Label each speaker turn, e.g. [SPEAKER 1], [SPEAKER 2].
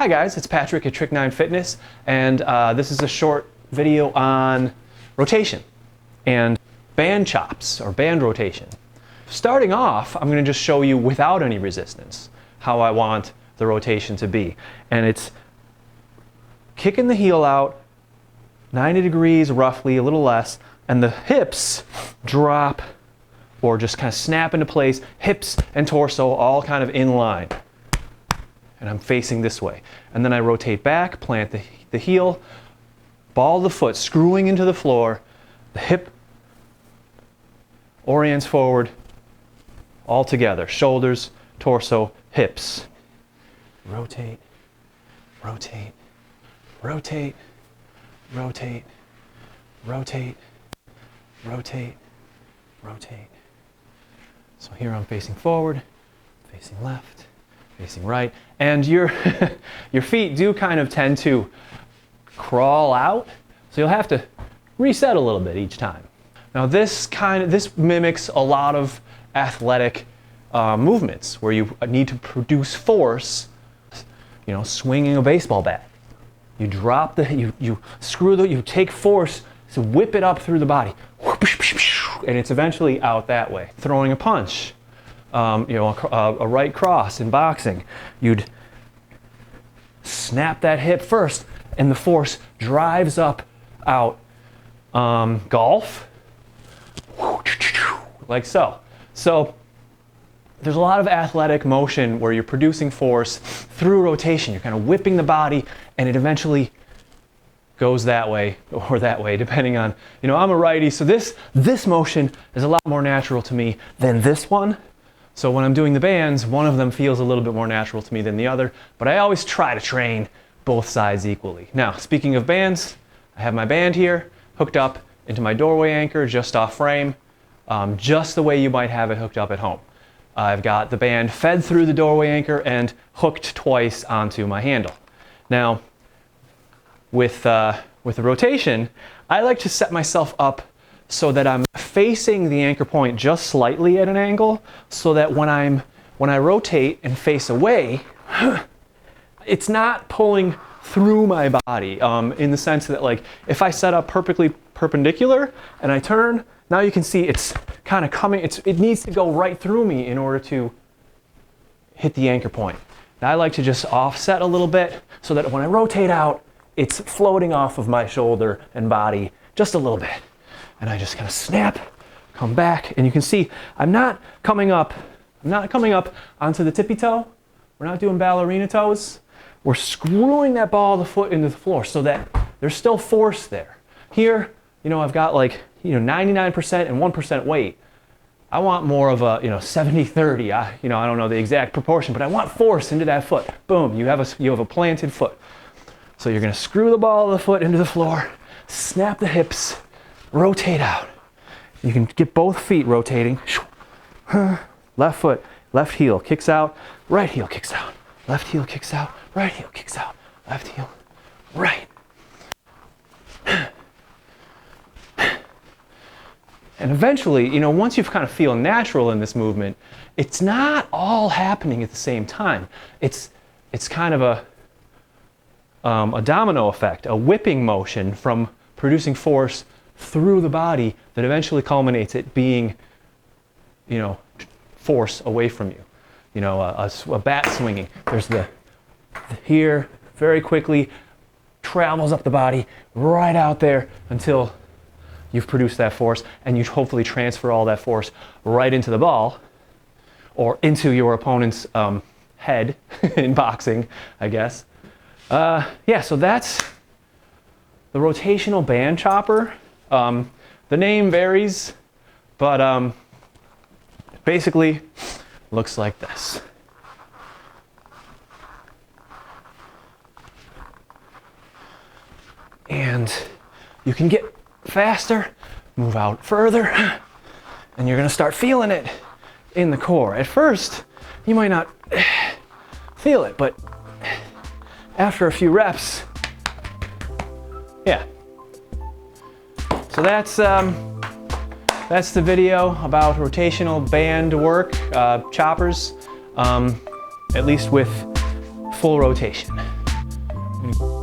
[SPEAKER 1] Hi guys, it's Patrick at Trick 9 Fitness, and this is a short video on rotation and band chops or band rotation. Starting off, I'm going to just show you without any resistance how I want the rotation to be. And it's kicking the heel out 90 degrees roughly, a little less, and the hips drop or just kind of snap into place, hips and torso all kind of in line. And I'm facing this way. And then I rotate back, plant the heel, ball of the foot screwing into the floor, the hip orients forward, all together, shoulders, torso, hips. Rotate, rotate, rotate, rotate, rotate, rotate, rotate. So here I'm facing forward, facing left, facing right, and your your feet do kind of tend to crawl out, so you'll have to reset a little bit each time. Now this mimics a lot of athletic movements where you need to produce force. You know, swinging a baseball bat. You drop you take force to whip it up through the body, and it's eventually out that way. Throwing a punch. A right cross in boxing, you'd snap that hip first and the force drives up out. Golf, like so. So there's a lot of athletic motion where you're producing force through rotation. You're kind of whipping the body and it eventually goes that way or that way, depending on, I'm a righty, so this motion is a lot more natural to me than this one. So when I'm doing the bands, one of them feels a little bit more natural to me than the other, but I always try to train both sides equally. Now, speaking of bands, I have my band here hooked up into my doorway anchor just off frame, just the way you might have it hooked up at home. I've got the band fed through the doorway anchor and hooked twice onto my handle. Now, with the rotation, I like to set myself up so that I'm facing the anchor point just slightly at an angle, so that when I rotate and face away, it's not pulling through my body, in the sense that, like, if I set up perfectly perpendicular and I turn, now you can see it's kind of coming, it needs to go right through me in order to hit the anchor point. Now I like to just offset a little bit so that when I rotate out, it's floating off of my shoulder and body just a little bit. And I just kind of snap, come back, and you can see I'm not coming up onto the tippy toe. We're not doing ballerina toes. We're screwing that ball of the foot into the floor so that there's still force there. Here, I've got 99% and 1% weight. I want more of a 70-30. I don't know the exact proportion, but I want force into that foot. Boom, you have a planted foot. So you're going to screw the ball of the foot into the floor, snap the hips, rotate out. You can get both feet rotating. Left foot, left heel kicks out, right heel kicks out. Left heel kicks out, right heel kicks out. Left heel, right. And eventually, once you kind of feel natural in this movement, it's not all happening at the same time. It's kind of a domino effect, a whipping motion from producing force through the body that eventually culminates it being, force away from you. A bat swinging. There's here, very quickly, travels up the body, right out there until you've produced that force, and you hopefully transfer all that force right into the ball or into your opponent's head in boxing, I guess. So that's the rotational band chopper. The name varies, but basically looks like this. And you can get faster, move out further, and you're going to start feeling it in the core. At first, you might not feel it, but after a few reps, yeah. So that's the video about rotational band work, choppers, at least with full rotation. I'm gonna